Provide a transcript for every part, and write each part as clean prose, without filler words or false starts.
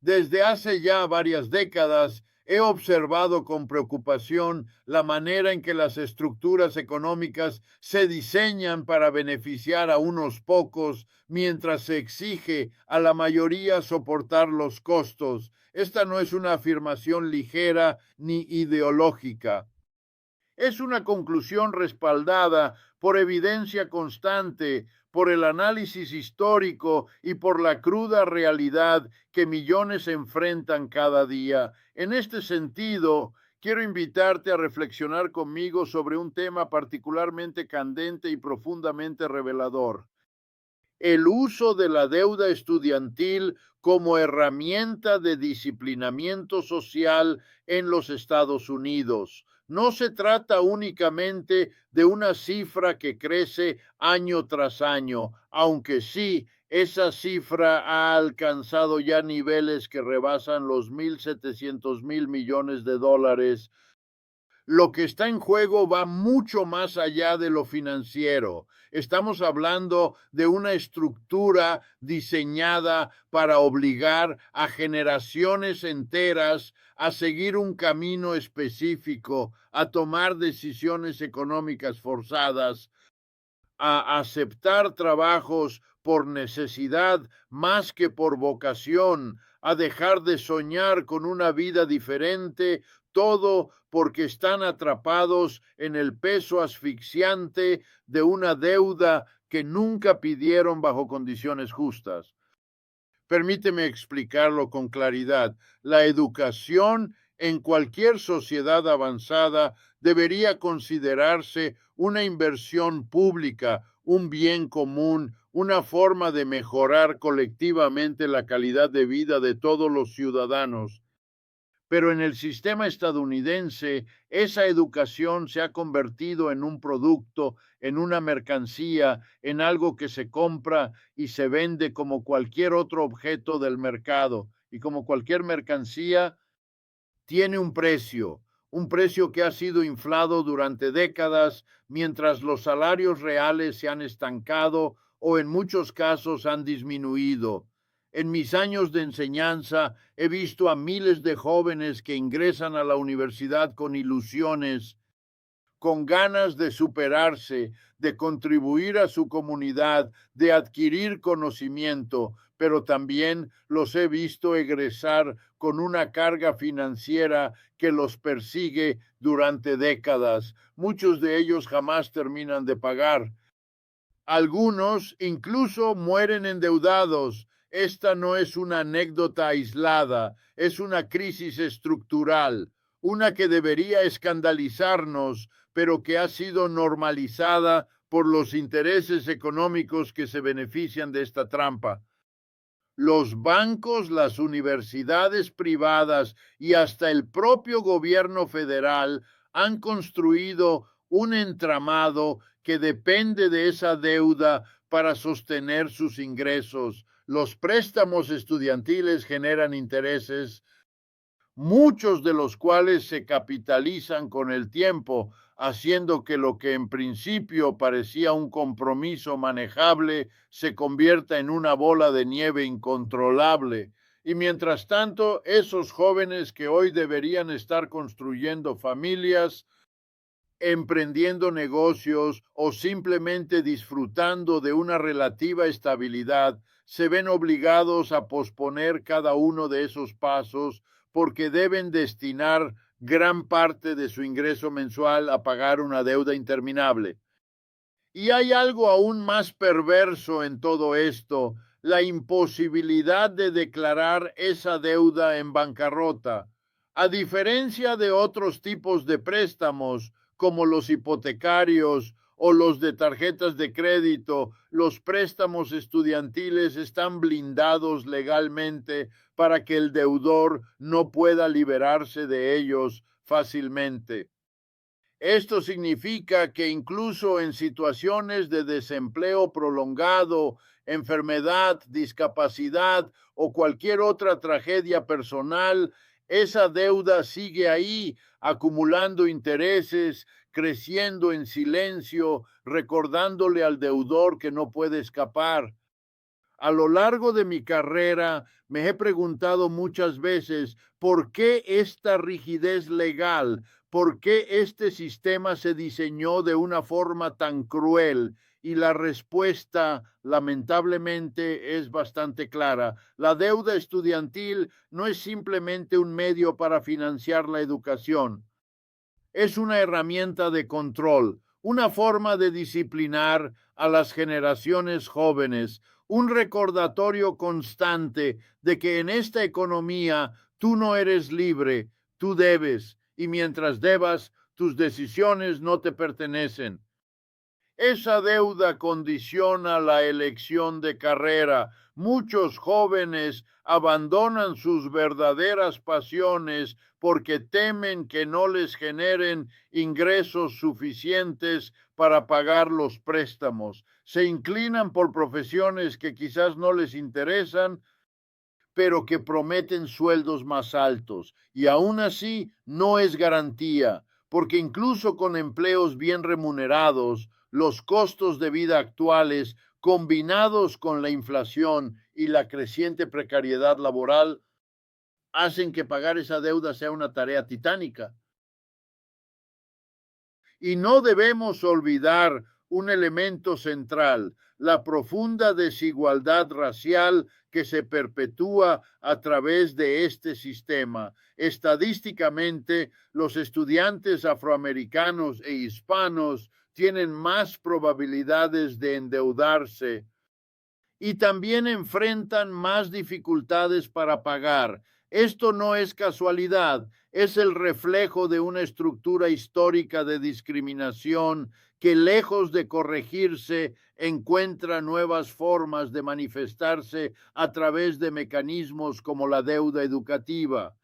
Desde hace ya varias décadas he observado con preocupación la manera en que las estructuras económicas se diseñan para beneficiar a unos pocos mientras se exige a la mayoría soportar los costos. Esta no es una afirmación ligera ni ideológica. Es una conclusión respaldada por evidencia constante, por el análisis histórico y por la cruda realidad que millones enfrentan cada día. En este sentido, quiero invitarte a reflexionar conmigo sobre un tema particularmente candente y profundamente revelador: el uso de la deuda estudiantil como herramienta de disciplinamiento social en los Estados Unidos. No se trata únicamente de una cifra que crece año tras año, aunque sí, esa cifra ha alcanzado ya niveles que rebasan los 1.700.000 millones de dólares. Lo que está en juego va mucho más allá de lo financiero. Estamos hablando de una estructura diseñada para obligar a generaciones enteras a seguir un camino específico, a tomar decisiones económicas forzadas, a aceptar trabajos por necesidad más que por vocación, a dejar de soñar con una vida diferente, todo porque están atrapados en el peso asfixiante de una deuda que nunca pidieron bajo condiciones justas. Permíteme explicarlo con claridad. La educación en cualquier sociedad avanzada debería considerarse una inversión pública, un bien común, una forma de mejorar colectivamente la calidad de vida de todos los ciudadanos. Pero en el sistema estadounidense, esa educación se ha convertido en un producto, en una mercancía, en algo que se compra y se vende como cualquier otro objeto del mercado. Y como cualquier mercancía, tiene un precio que ha sido inflado durante décadas, mientras los salarios reales se han estancado o en muchos casos han disminuido. En mis años de enseñanza he visto a miles de jóvenes que ingresan a la universidad con ilusiones, con ganas de superarse, de contribuir a su comunidad, de adquirir conocimiento, pero también los he visto egresar con una carga financiera que los persigue durante décadas. Muchos de ellos jamás terminan de pagar. Algunos incluso mueren endeudados. Esta no es una anécdota aislada, es una crisis estructural, una que debería escandalizarnos, pero que ha sido normalizada por los intereses económicos que se benefician de esta trampa. Los bancos, las universidades privadas y hasta el propio gobierno federal han construido un entramado que depende de esa deuda para sostener sus ingresos. Los préstamos estudiantiles generan intereses, muchos de los cuales se capitalizan con el tiempo, haciendo que lo que en principio parecía un compromiso manejable se convierta en una bola de nieve incontrolable. Y mientras tanto, esos jóvenes que hoy deberían estar construyendo familias, emprendiendo negocios o simplemente disfrutando de una relativa estabilidad, se ven obligados a posponer cada uno de esos pasos porque deben destinar gran parte de su ingreso mensual a pagar una deuda interminable. Y hay algo aún más perverso en todo esto: la imposibilidad de declarar esa deuda en bancarrota. A diferencia de otros tipos de préstamos, como los hipotecarios o los de tarjetas de crédito, los préstamos estudiantiles están blindados legalmente para que el deudor no pueda liberarse de ellos fácilmente. Esto significa que incluso en situaciones de desempleo prolongado, enfermedad, discapacidad o cualquier otra tragedia personal, esa deuda sigue ahí, acumulando intereses, creciendo en silencio, recordándole al deudor que no puede escapar. A lo largo de mi carrera me he preguntado muchas veces por qué esta rigidez legal, por qué este sistema se diseñó de una forma tan cruel. Y la respuesta, lamentablemente, es bastante clara. La deuda estudiantil no es simplemente un medio para financiar la educación, es una herramienta de control, una forma de disciplinar a las generaciones jóvenes, un recordatorio constante de que en esta economía tú no eres libre, tú debes, y mientras debas, tus decisiones no te pertenecen. Esa deuda condiciona la elección de carrera. Muchos jóvenes abandonan sus verdaderas pasiones porque temen que no les generen ingresos suficientes para pagar los préstamos. Se inclinan por profesiones que quizás no les interesan, pero que prometen sueldos más altos. Y aún así no es garantía, porque incluso con empleos bien remunerados, los costos de vida actuales, combinados con la inflación y la creciente precariedad laboral, hacen que pagar esa deuda sea una tarea titánica. Y no debemos olvidar un elemento central, la profunda desigualdad racial que se perpetúa a través de este sistema. Estadísticamente, los estudiantes afroamericanos e hispanos tienen más probabilidades de endeudarse y también enfrentan más dificultades para pagar. Esto no es casualidad, es el reflejo de una estructura histórica de discriminación que, lejos de corregirse, encuentra nuevas formas de manifestarse a través de mecanismos como la deuda educativa.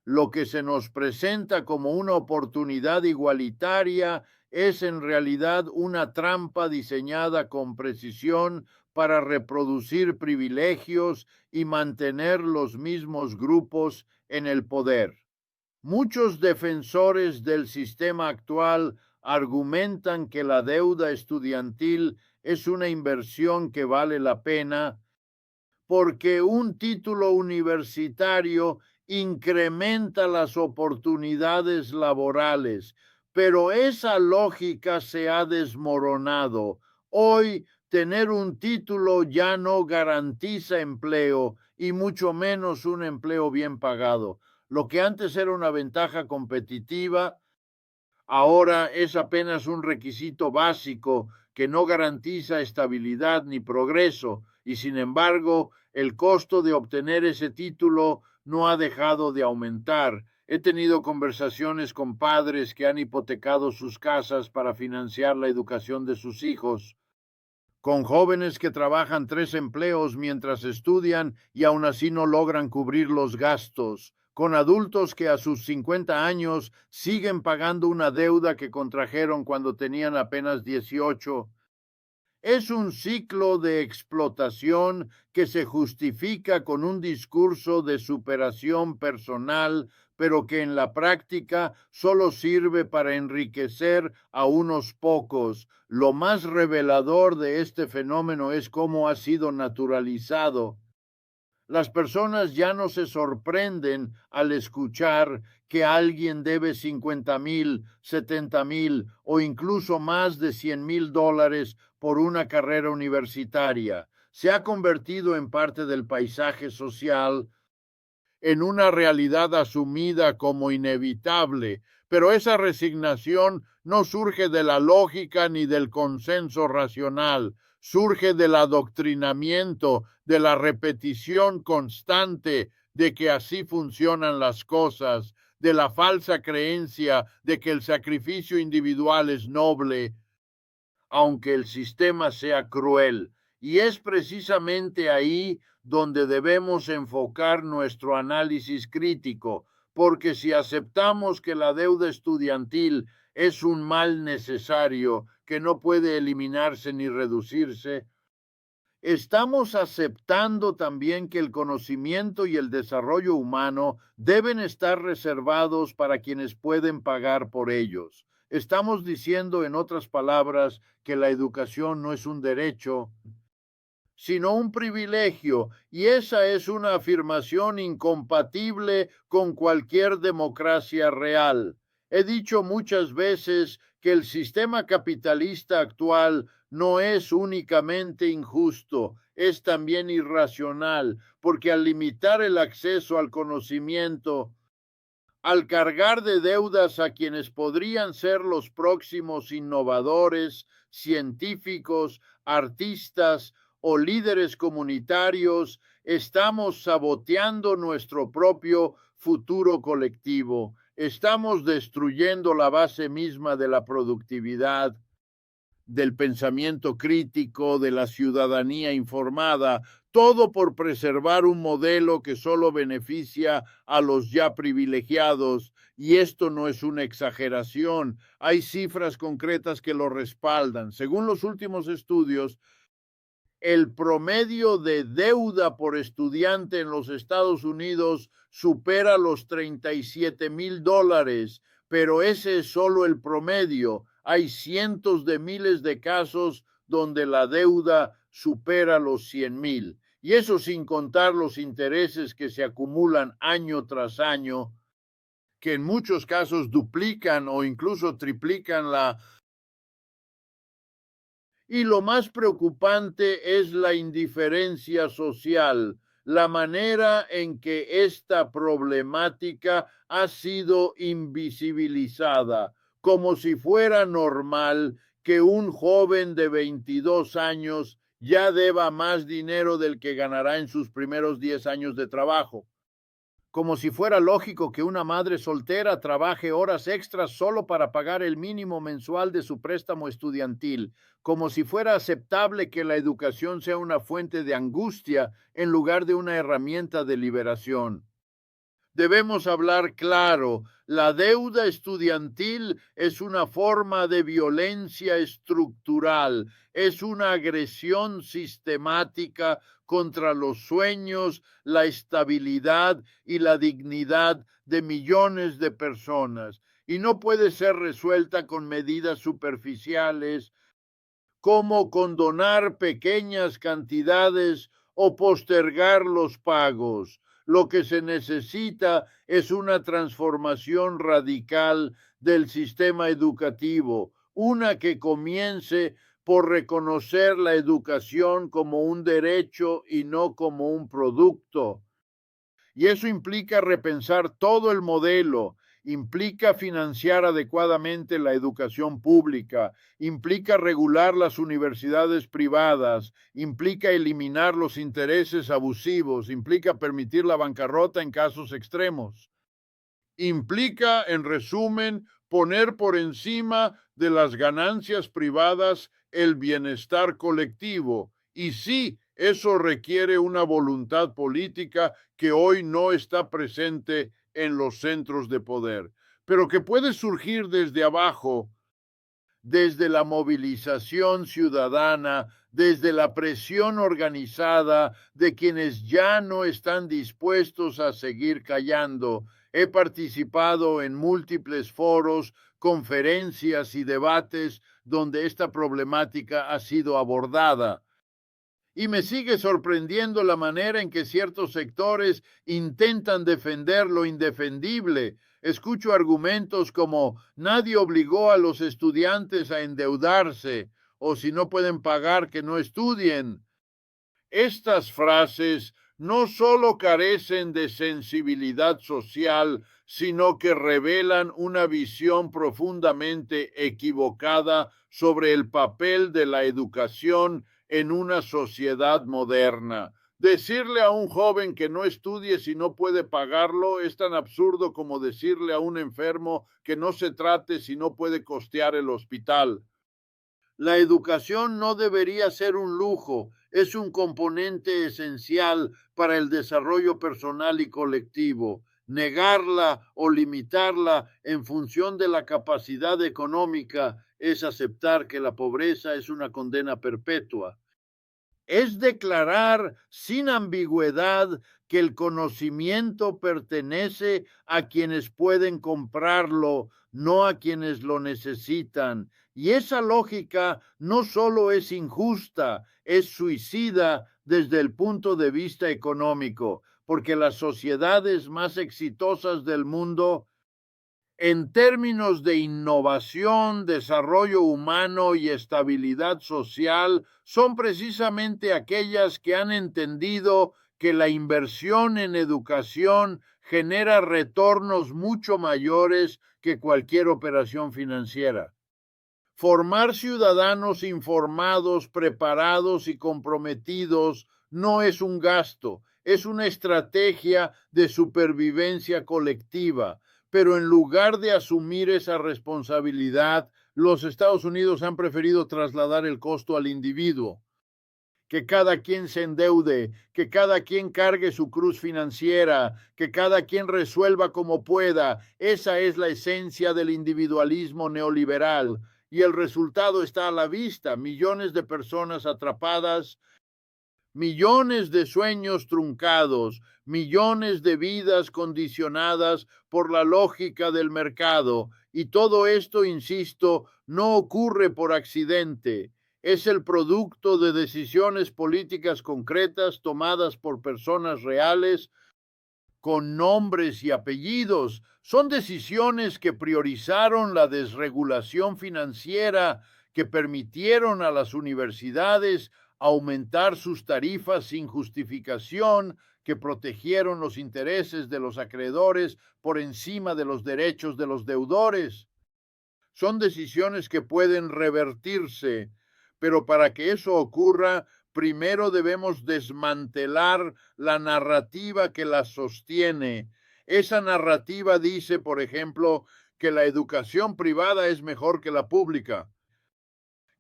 Lo que se nos presenta como una oportunidad igualitaria es en realidad una trampa diseñada con precisión para reproducir privilegios y mantener los mismos grupos en el poder. Muchos defensores del sistema actual argumentan que la deuda estudiantil es una inversión que vale la pena porque un título universitario incrementa las oportunidades laborales, pero esa lógica se ha desmoronado. Hoy tener un título ya no garantiza empleo y mucho menos un empleo bien pagado. Lo que antes era una ventaja competitiva, ahora es apenas un requisito básico que no garantiza estabilidad ni progreso, y sin embargo, el costo de obtener ese título no ha dejado de aumentar. He tenido conversaciones con padres que han hipotecado sus casas para financiar la educación de sus hijos, con jóvenes que trabajan 3 empleos mientras estudian y aún así no logran cubrir los gastos, con adultos que a sus 50 años siguen pagando una deuda que contrajeron cuando tenían apenas 18. Es un ciclo de explotación que se justifica con un discurso de superación personal, pero que en la práctica solo sirve para enriquecer a unos pocos. Lo más revelador de este fenómeno es cómo ha sido naturalizado. Las personas ya no se sorprenden al escuchar que alguien debe 50,000, 70,000 o incluso más de $100,000 por una carrera universitaria. Se ha convertido en parte del paisaje social, en una realidad asumida como inevitable, pero esa resignación no surge de la lógica ni del consenso racional, surge del adoctrinamiento, de la repetición constante de que así funcionan las cosas, de la falsa creencia de que el sacrificio individual es noble, aunque el sistema sea cruel. Y es precisamente ahí donde debemos enfocar nuestro análisis crítico, porque si aceptamos que la deuda estudiantil es un mal necesario que no puede eliminarse ni reducirse, estamos aceptando también que el conocimiento y el desarrollo humano deben estar reservados para quienes pueden pagar por ellos. Estamos diciendo, en otras palabras, que la educación no es un derecho, sino un privilegio, y esa es una afirmación incompatible con cualquier democracia real. He dicho muchas veces que el sistema capitalista actual no es únicamente injusto, es también irracional, porque al limitar el acceso al conocimiento, al cargar de deudas a quienes podrían ser los próximos innovadores, científicos, artistas o líderes comunitarios, estamos saboteando nuestro propio futuro colectivo. Estamos destruyendo la base misma de la productividad, del pensamiento crítico, de la ciudadanía informada, todo por preservar un modelo que solo beneficia a los ya privilegiados. Y esto no es una exageración, hay cifras concretas que lo respaldan. Según los últimos estudios, el promedio de deuda por estudiante en los Estados Unidos supera los $37,000, pero ese es solo el promedio. Hay cientos de miles de casos donde la deuda supera los 100,000. Y eso sin contar los intereses que se acumulan año tras año, que en muchos casos duplican o incluso triplican la. Y lo más preocupante es la indiferencia social, la manera en que esta problemática ha sido invisibilizada, como si fuera normal que un joven de 22 años ya deba más dinero del que ganará en sus primeros 10 años de trabajo, como si fuera lógico que una madre soltera trabaje horas extras solo para pagar el mínimo mensual de su préstamo estudiantil, como si fuera aceptable que la educación sea una fuente de angustia en lugar de una herramienta de liberación. Debemos hablar claro, la deuda estudiantil es una forma de violencia estructural, es una agresión sistemática contra los sueños, la estabilidad y la dignidad de millones de personas, y no puede ser resuelta con medidas superficiales como condonar pequeñas cantidades o postergar los pagos. Lo que se necesita es una transformación radical del sistema educativo, una que comience por reconocer la educación como un derecho y no como un producto. Y eso implica repensar todo el modelo, implica financiar adecuadamente la educación pública, implica regular las universidades privadas, implica eliminar los intereses abusivos, implica permitir la bancarrota en casos extremos. Implica, en resumen, poner por encima de las ganancias privadas el bienestar colectivo. Y sí, eso requiere una voluntad política que hoy no está presente en los centros de poder, pero que puede surgir desde abajo, desde la movilización ciudadana, desde la presión organizada de quienes ya no están dispuestos a seguir callando. He participado en múltiples foros, conferencias y debates donde esta problemática ha sido abordada. Y me sigue sorprendiendo la manera en que ciertos sectores intentan defender lo indefendible. Escucho argumentos como nadie obligó a los estudiantes a endeudarse o si no pueden pagar que no estudien. Estas frases no solo carecen de sensibilidad social, sino que revelan una visión profundamente equivocada sobre el papel de la educación en una sociedad moderna. Decirle a un joven que no estudie si no puede pagarlo es tan absurdo como decirle a un enfermo que no se trate si no puede costear el hospital. La educación no debería ser un lujo, es un componente esencial para el desarrollo personal y colectivo. Negarla o limitarla en función de la capacidad económica es aceptar que la pobreza es una condena perpetua. Es declarar sin ambigüedad que el conocimiento pertenece a quienes pueden comprarlo, no a quienes lo necesitan. Y esa lógica no solo es injusta, es suicida desde el punto de vista económico, porque las sociedades más exitosas del mundo, en términos de innovación, desarrollo humano y estabilidad social, son precisamente aquellas que han entendido que la inversión en educación genera retornos mucho mayores que cualquier operación financiera. Formar ciudadanos informados, preparados y comprometidos no es un gasto, es una estrategia de supervivencia colectiva. Pero en lugar de asumir esa responsabilidad, los Estados Unidos han preferido trasladar el costo al individuo. Que cada quien se endeude, que cada quien cargue su cruz financiera, que cada quien resuelva como pueda. Esa es la esencia del individualismo neoliberal. Y el resultado está a la vista: millones de personas atrapadas, millones de sueños truncados, millones de vidas condicionadas por la lógica del mercado. Y todo esto, insisto, no ocurre por accidente. Es el producto de decisiones políticas concretas tomadas por personas reales con nombres y apellidos. Son decisiones que priorizaron la desregulación financiera, que permitieron a las universidades aumentar sus tarifas sin justificación, que protegieron los intereses de los acreedores por encima de los derechos de los deudores. Son decisiones que pueden revertirse, pero para que eso ocurra, primero debemos desmantelar la narrativa que las sostiene. Esa narrativa dice, por ejemplo, que la educación privada es mejor que la pública,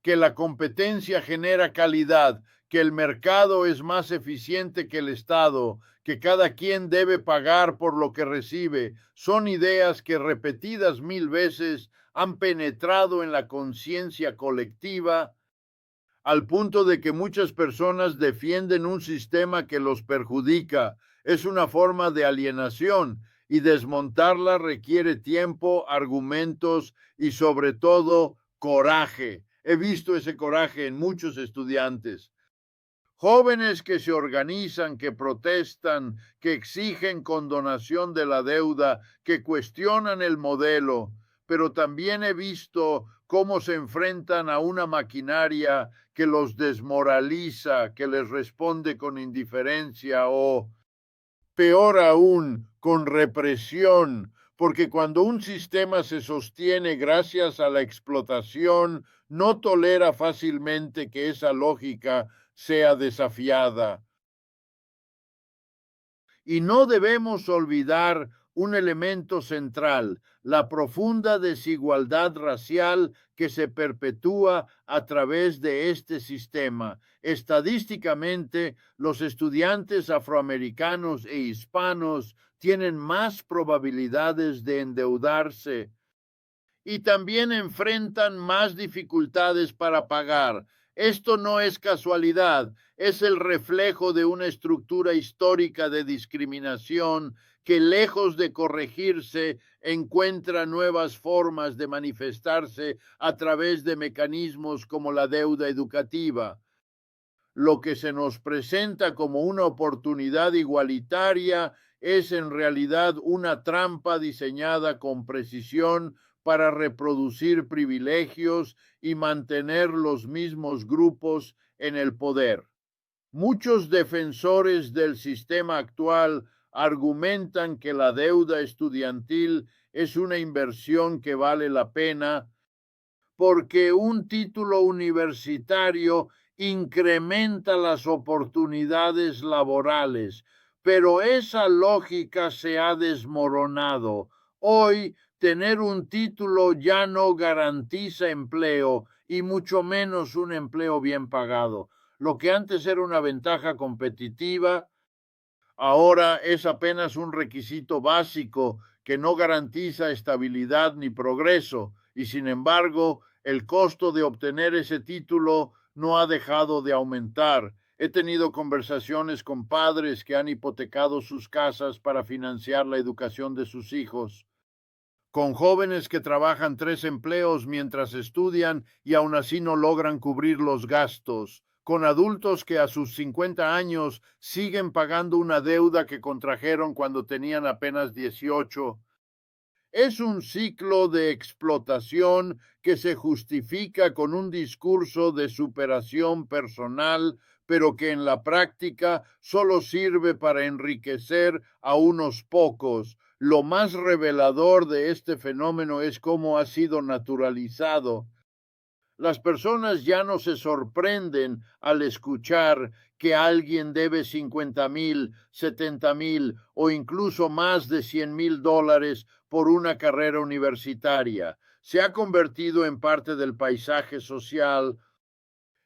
que la competencia genera calidad, que el mercado es más eficiente que el Estado, que cada quien debe pagar por lo que recibe. Son ideas que repetidas 1000 veces han penetrado en la conciencia colectiva, al punto de que muchas personas defienden un sistema que los perjudica. Es una forma de alienación, y desmontarla requiere tiempo, argumentos y sobre todo coraje. He visto ese coraje en muchos estudiantes. Jóvenes que se organizan, que protestan, que exigen condonación de la deuda, que cuestionan el modelo, pero también he visto cómo se enfrentan a una maquinaria que los desmoraliza, que les responde con indiferencia o, peor aún, con represión, porque cuando un sistema se sostiene gracias a la explotación, no tolera fácilmente que esa lógica sea desafiada. Y no debemos olvidar un elemento central: la profunda desigualdad racial que se perpetúa a través de este sistema. Estadísticamente, los estudiantes afroamericanos e hispanos tienen más probabilidades de endeudarse y también enfrentan más dificultades para pagar. Esto no es casualidad, es el reflejo de una estructura histórica de discriminación que, lejos de corregirse, encuentra nuevas formas de manifestarse a través de mecanismos como la deuda educativa. Lo que se nos presenta como una oportunidad igualitaria es en realidad una trampa diseñada con precisión para reproducir privilegios y mantener los mismos grupos en el poder. Muchos defensores del sistema actual argumentan que la deuda estudiantil es una inversión que vale la pena porque un título universitario incrementa las oportunidades laborales, pero esa lógica se ha desmoronado. Hoy, tener un título ya no garantiza empleo, y mucho menos un empleo bien pagado. Lo que antes era una ventaja competitiva, ahora es apenas un requisito básico que no garantiza estabilidad ni progreso, y sin embargo, el costo de obtener ese título no ha dejado de aumentar. He tenido conversaciones con padres que han hipotecado sus casas para financiar la educación de sus hijos. con jóvenes que trabajan 3 empleos mientras estudian y aún así no logran cubrir los gastos, con adultos que a sus 50 años siguen pagando una deuda que contrajeron cuando tenían apenas 18. Es un ciclo de explotación que se justifica con un discurso de superación personal, pero que en la práctica solo sirve para enriquecer a unos pocos. Lo más revelador de este fenómeno es cómo ha sido naturalizado. Las personas ya no se sorprenden al escuchar que alguien debe 50,000, 70,000 o incluso más de $100,000 por una carrera universitaria. Se ha convertido en parte del paisaje social,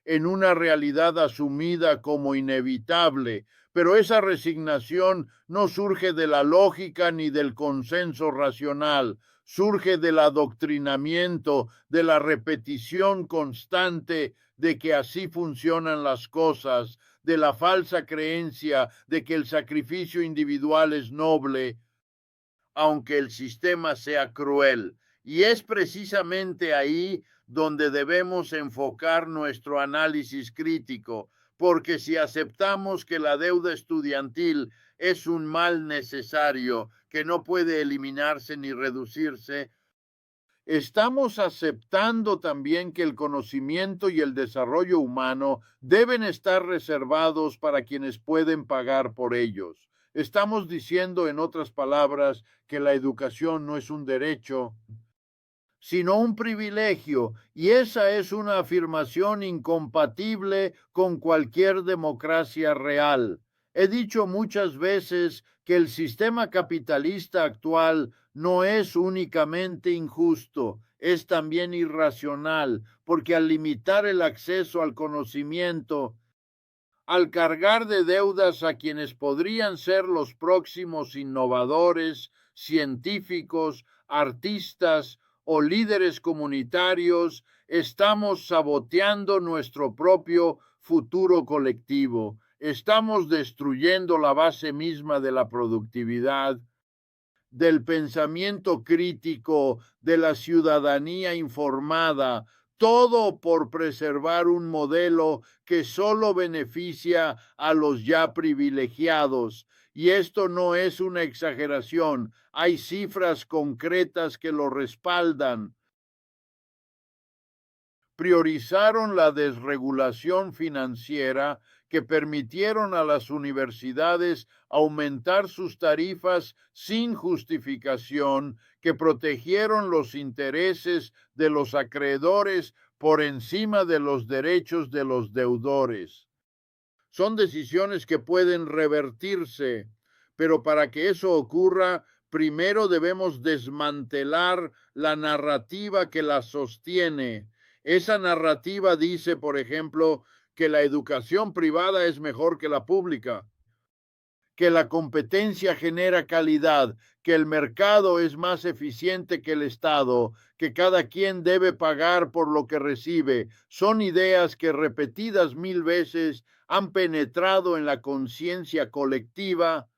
en una realidad asumida como inevitable, pero esa resignación no surge de la lógica ni del consenso racional, surge del adoctrinamiento, de la repetición constante de que así funcionan las cosas, de la falsa creencia de que el sacrificio individual es noble, aunque el sistema sea cruel. Y es precisamente ahí donde debemos enfocar nuestro análisis crítico, porque si aceptamos que la deuda estudiantil es un mal necesario que no puede eliminarse ni reducirse, estamos aceptando también que el conocimiento y el desarrollo humano deben estar reservados para quienes pueden pagar por ellos. Estamos diciendo, en otras palabras, que la educación no es un derecho, sino un privilegio, y esa es una afirmación incompatible con cualquier democracia real. He dicho muchas veces que el sistema capitalista actual no es únicamente injusto, es también irracional, porque al limitar el acceso al conocimiento, al cargar de deudas a quienes podrían ser los próximos innovadores, científicos, artistas o líderes comunitarios, estamos saboteando nuestro propio futuro colectivo. Estamos destruyendo la base misma de la productividad, del pensamiento crítico, de la ciudadanía informada, todo por preservar un modelo que solo beneficia a los ya privilegiados. Y esto no es una exageración, hay cifras concretas que lo respaldan. Priorizaron la desregulación financiera que permitieron a las universidades aumentar sus tarifas sin justificación, que protegieron los intereses de los acreedores por encima de los derechos de los deudores. Son decisiones que pueden revertirse, pero para que eso ocurra, primero debemos desmantelar la narrativa que la sostiene. Esa narrativa dice, por ejemplo, que la educación privada es mejor que la pública, que la competencia genera calidad, que el mercado es más eficiente que el Estado, que cada quien debe pagar por lo que recibe. Son ideas que repetidas 1000 veces han penetrado en la conciencia colectiva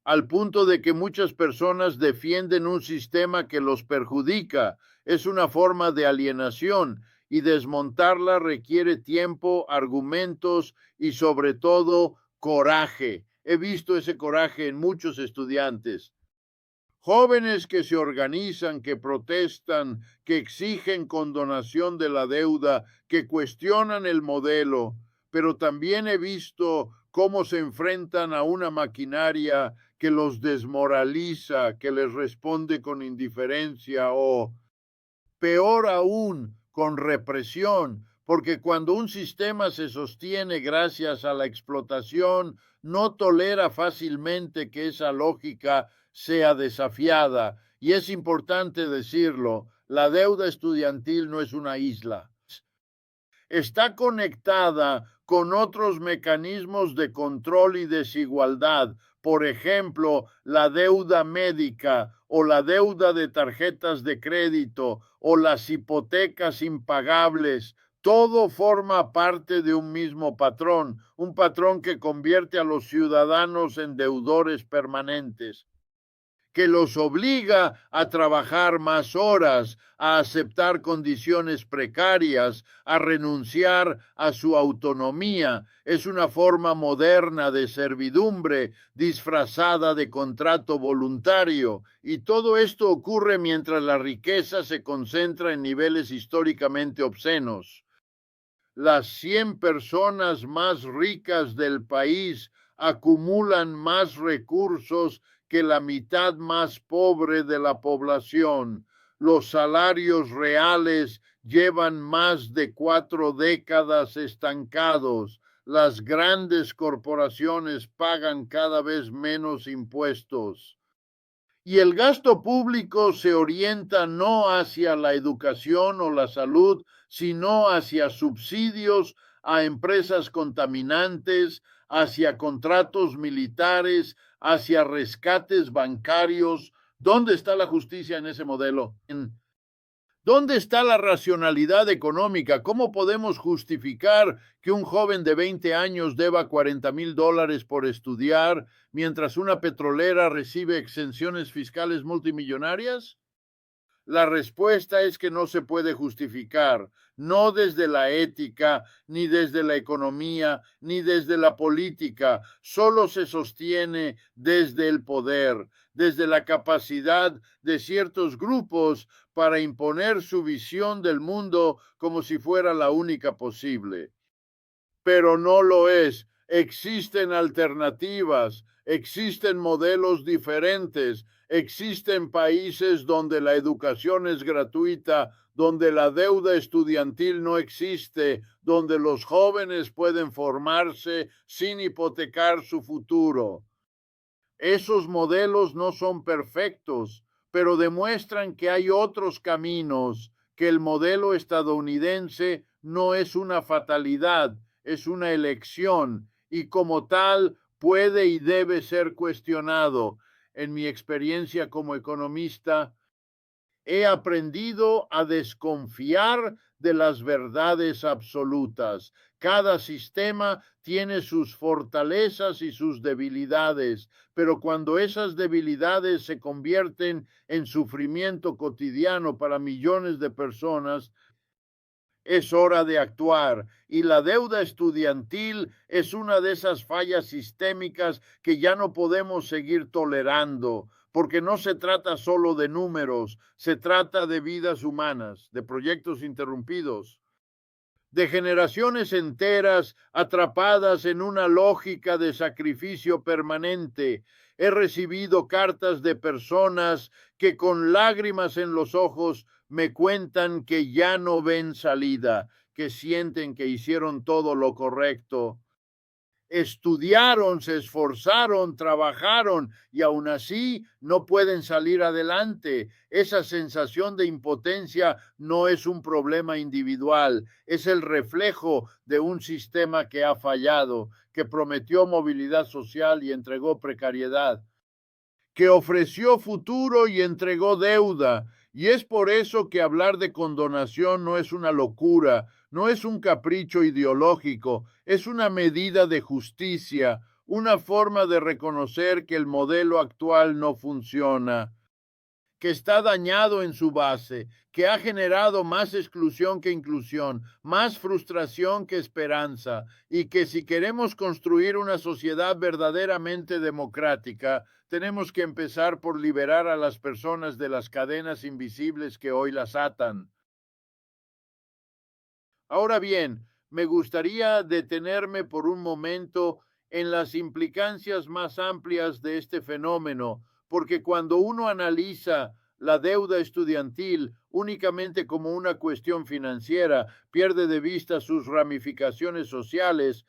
al punto de que muchas personas defienden un sistema que los perjudica. Es una forma de alienación y desmontarla requiere tiempo, argumentos y sobre todo coraje. He visto ese coraje en muchos estudiantes. Jóvenes que se organizan, que protestan, que exigen condonación de la deuda, que cuestionan el modelo, pero también he visto cómo se enfrentan a una maquinaria que los desmoraliza, que les responde con indiferencia o, peor aún, con represión, porque cuando un sistema se sostiene gracias a la explotación, no tolera fácilmente que esa lógica sea desafiada. Y es importante decirlo, la deuda estudiantil no es una isla. Está conectada con otros mecanismos de control y desigualdad, por ejemplo, la deuda médica o la deuda de tarjetas de crédito o las hipotecas impagables. Todo forma parte de un mismo patrón, un patrón que convierte a los ciudadanos en deudores permanentes, que los obliga a trabajar más horas, a aceptar condiciones precarias, a renunciar a su autonomía. Es una forma moderna de servidumbre disfrazada de contrato voluntario, y todo esto ocurre mientras la riqueza se concentra en niveles históricamente obscenos. Las 100 personas más ricas del país acumulan más recursos que la mitad más pobre de la población. Los salarios reales llevan más de 4 décadas estancados. Las grandes corporaciones pagan cada vez menos impuestos. Y el gasto público se orienta no hacia la educación o la salud, sino hacia subsidios a empresas contaminantes, hacia contratos militares, hacia rescates bancarios. ¿Dónde está la justicia en ese modelo? ¿Dónde está la racionalidad económica? ¿Cómo podemos justificar que un joven de 20 años deba $40,000 por estudiar, mientras una petrolera recibe exenciones fiscales multimillonarias? La respuesta es que no se puede justificar, no desde la ética, ni desde la economía, ni desde la política, solo se sostiene desde el poder, desde la capacidad de ciertos grupos para imponer su visión del mundo como si fuera la única posible. Pero no lo es. Existen alternativas, existen modelos diferentes, existen países donde la educación es gratuita, donde la deuda estudiantil no existe, donde los jóvenes pueden formarse sin hipotecar su futuro. Esos modelos no son perfectos, pero demuestran que hay otros caminos, que el modelo estadounidense no es una fatalidad, es una elección, y como tal puede y debe ser cuestionado. En mi experiencia como economista, he aprendido a desconfiar de las verdades absolutas. Cada sistema tiene sus fortalezas y sus debilidades, pero cuando esas debilidades se convierten en sufrimiento cotidiano para millones de personas, es hora de actuar, y la deuda estudiantil es una de esas fallas sistémicas que ya no podemos seguir tolerando, porque no se trata solo de números, se trata de vidas humanas, de proyectos interrumpidos, de generaciones enteras atrapadas en una lógica de sacrificio permanente. He recibido cartas de personas que con lágrimas en los ojos me cuentan que ya no ven salida, que sienten que hicieron todo lo correcto. Estudiaron, se esforzaron, trabajaron y aún así no pueden salir adelante. Esa sensación de impotencia no es un problema individual, es el reflejo de un sistema que ha fallado, que prometió movilidad social y entregó precariedad, que ofreció futuro y entregó deuda. Y es por eso que hablar de condonación no es una locura, no es un capricho ideológico, es una medida de justicia, una forma de reconocer que el modelo actual no funciona, que está dañado en su base, que ha generado más exclusión que inclusión, más frustración que esperanza, y que si queremos construir una sociedad verdaderamente democrática, tenemos que empezar por liberar a las personas de las cadenas invisibles que hoy las atan. Ahora bien, me gustaría detenerme por un momento en las implicancias más amplias de este fenómeno, porque cuando uno analiza la deuda estudiantil únicamente como una cuestión financiera, pierde de vista sus ramificaciones sociales,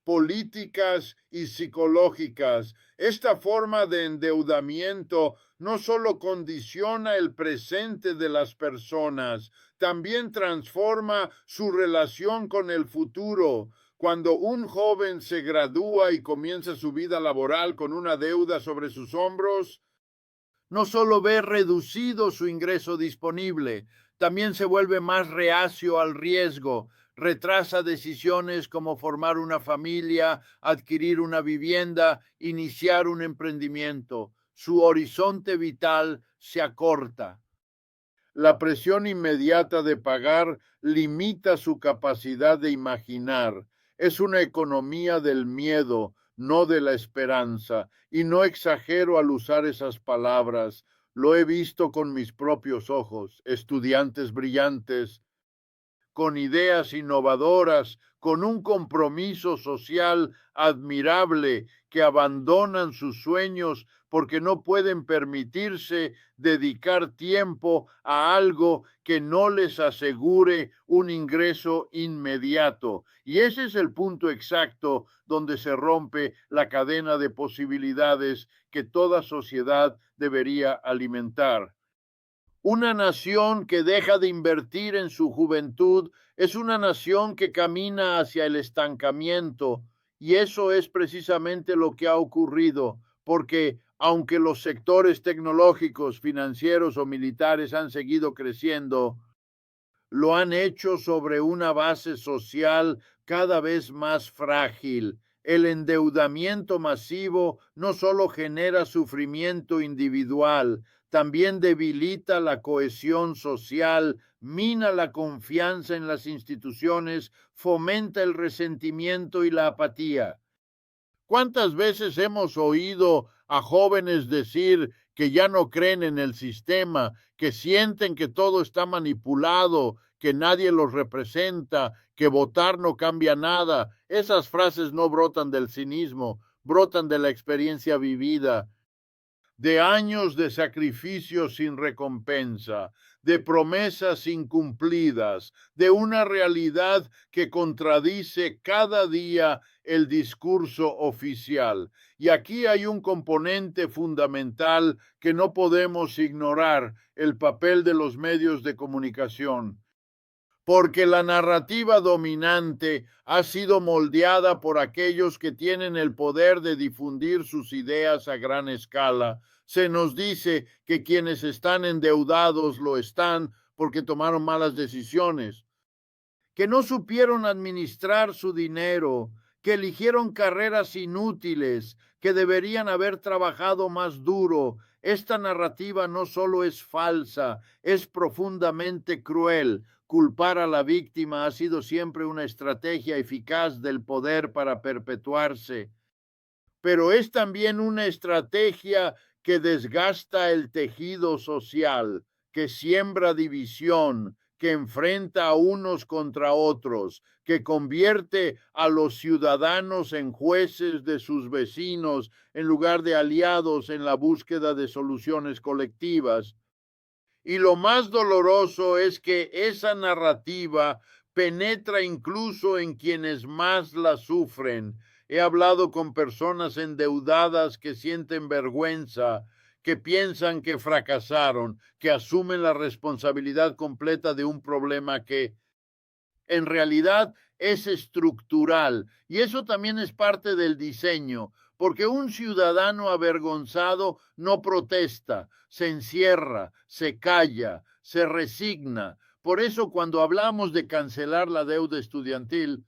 políticas y psicológicas. Esta forma de endeudamiento no solo condiciona el presente de las personas, también transforma su relación con el futuro. Cuando un joven se gradúa y comienza su vida laboral con una deuda sobre sus hombros, no solo ve reducido su ingreso disponible, también se vuelve más reacio al riesgo, retrasa decisiones como formar una familia, adquirir una vivienda, iniciar un emprendimiento. su horizonte vital se acorta. La presión inmediata de pagar limita su capacidad de imaginar. Es una economía del miedo, no de la esperanza. Y no exagero al usar esas palabras. Lo he visto con mis propios ojos. Estudiantes brillantes, con ideas innovadoras, con un compromiso social admirable, que abandonan sus sueños porque no pueden permitirse dedicar tiempo a algo que no les asegure un ingreso inmediato. Y ese es el punto exacto donde se rompe la cadena de posibilidades que toda sociedad debería alimentar. Una nación que deja de invertir en su juventud es una nación que camina hacia el estancamiento, y eso es precisamente lo que ha ocurrido, porque aunque los sectores tecnológicos, financieros o militares han seguido creciendo, lo han hecho sobre una base social cada vez más frágil. El endeudamiento masivo no solo genera sufrimiento individual, también debilita la cohesión social, mina la confianza en las instituciones, fomenta el resentimiento y la apatía. ¿Cuántas veces hemos oído a jóvenes decir que ya no creen en el sistema, que sienten que todo está manipulado, que nadie los representa, que votar no cambia nada? Esas frases no brotan del cinismo, brotan de la experiencia vivida, de años de sacrificio sin recompensa, de promesas incumplidas, de una realidad que contradice cada día el discurso oficial. Y aquí hay un componente fundamental que no podemos ignorar: el papel de los medios de comunicación, porque la narrativa dominante ha sido moldeada por aquellos que tienen el poder de difundir sus ideas a gran escala. Se nos dice que quienes están endeudados lo están porque tomaron malas decisiones, que no supieron administrar su dinero, que eligieron carreras inútiles, que deberían haber trabajado más duro. Esta narrativa no solo es falsa, es profundamente cruel. Culpar a la víctima ha sido siempre una estrategia eficaz del poder para perpetuarse, pero es también una estrategia que desgasta el tejido social, que siembra división, que enfrenta a unos contra otros, que convierte a los ciudadanos en jueces de sus vecinos en lugar de aliados en la búsqueda de soluciones colectivas. Y lo más doloroso es que esa narrativa penetra incluso en quienes más la sufren. He hablado con personas endeudadas que sienten vergüenza, que piensan que fracasaron, que asumen la responsabilidad completa de un problema que en realidad es estructural. Y eso también es parte del diseño, porque un ciudadano avergonzado no protesta, se encierra, se calla, se resigna. Por eso cuando hablamos de cancelar la deuda estudiantil,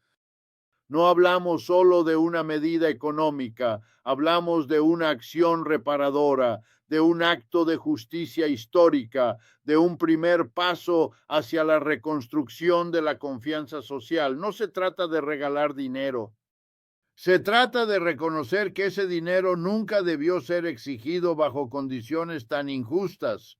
no hablamos solo de una medida económica, hablamos de una acción reparadora, de un acto de justicia histórica, de un primer paso hacia la reconstrucción de la confianza social. No se trata de regalar dinero. Se trata de reconocer que ese dinero nunca debió ser exigido bajo condiciones tan injustas.